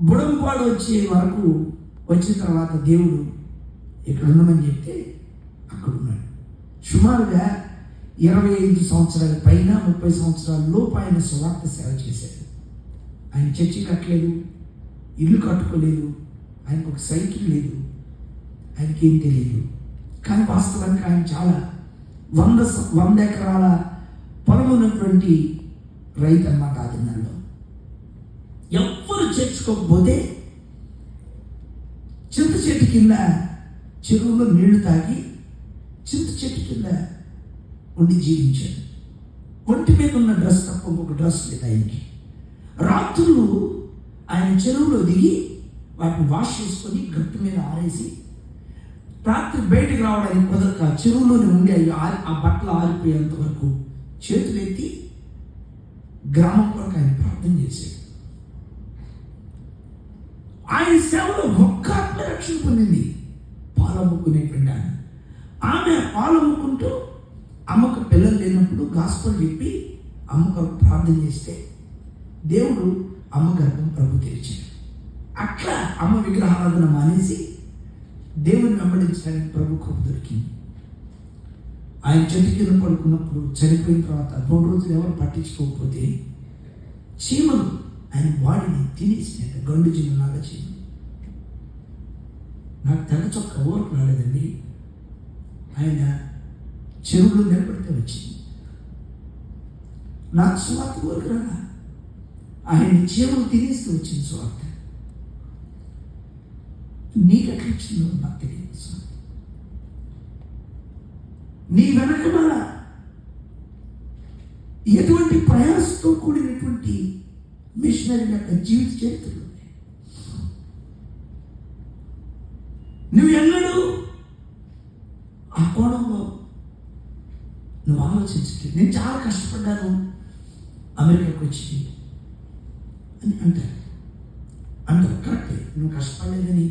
బుడంపాడు వచ్చే వరకు వచ్చిన తర్వాత దేవుడు ఇక్కడ ఉండమని చెప్తే అక్కడ ఉన్నాడు. సుమారుగా 25 సంవత్సరాల పైన 30 సంవత్సరాల లోపు ఆయన సువార్త సేవ చేశాడు. ఆయన చర్చి కట్టలేదు, ఇల్లు కట్టుకోలేదు, ఆయనకు ఒక సైకిల్ లేదు, ఆయనకి ఏం తెలియదు. కానీ వాస్తవానికి ఆయన చాలా 100 ఎకరాల పొలం ఉన్నటువంటి రైతు అన్నమాట. ఆ దినాల్లో ఎవ్వరు చేర్చుకోకపోతే చింత చెట్టు కింద చెరువులో నీళ్లు తాగి చింత చెట్టు కింద ఉండి జీవించాడు. ఒంటి మీద ఉన్న డ్రెస్ తప్ప ఇంకొక డ్రెస్ లేదు ఆయనకి. రాత్రులు ఆయన చెరువులో దిగి వాటిని వాష్ చేసుకొని గట్టు మీద ఆరేసి రాత్రి బయటకు రావడానికి కుదరక చెరువులోనే ఉండి ఆ బట్టలు ఆరిపోయేంత వరకు చేతులు ఎత్తి గ్రామం కొరకు ఆయన ప్రార్థన చేశాడు. ఆయన సేవలో ఒక్క ఆత్మ రక్షణ పొందింది. పాలమ్ముకునేటువంటి ఆమె పాలమ్ముకుంటూ అమ్మకు పిల్లలు లేనప్పుడు గాస్పల్ చెప్పి అమ్మకు ప్రార్థన చేస్తే దేవుడు అమ్మ గర్భం ప్రభు తెరిచాడు. అట్లా అమ్మ విగ్రహారాధన మానేసి దేవుని వెంబడించడానికి ప్రభు కృప దొరికింది. ఆయన చెట్టు కింద పడుకున్నప్పుడు చనిపోయిన తర్వాత 3 రోజులు ఎవరు పట్టించుకోకపోతే చీమలు ఆయన బాడీని తినేసినాక గండు చీమలాగా చీమలు. నాకు తెల్ల చొక్క ఊరకు రాలేదండి. ఆయన చెరువులో నిలబడితే వచ్చింది. నాకు సువార్త ఊరికి రాలా, ఆయన చీమలు తినేస్తూ వచ్చింది సువార్త. నీకు ఎట్లా వచ్చిందో నాకు తెలియదు. నీ వెనక ఎటువంటి ప్రయాసంతో కూడినటువంటి మిషనరీ యొక్క జీవిత చరిత్రలు ఉన్నాయి. నువ్వు ఎన్నడూ ఆ కోణంలో నువ్వు ఆలోచించట్లేదు. నేను చాలా కష్టపడ్డాను అమెరికాకు వచ్చి అని అంటారు. కరెక్టే, నువ్వు కష్టపడలేదని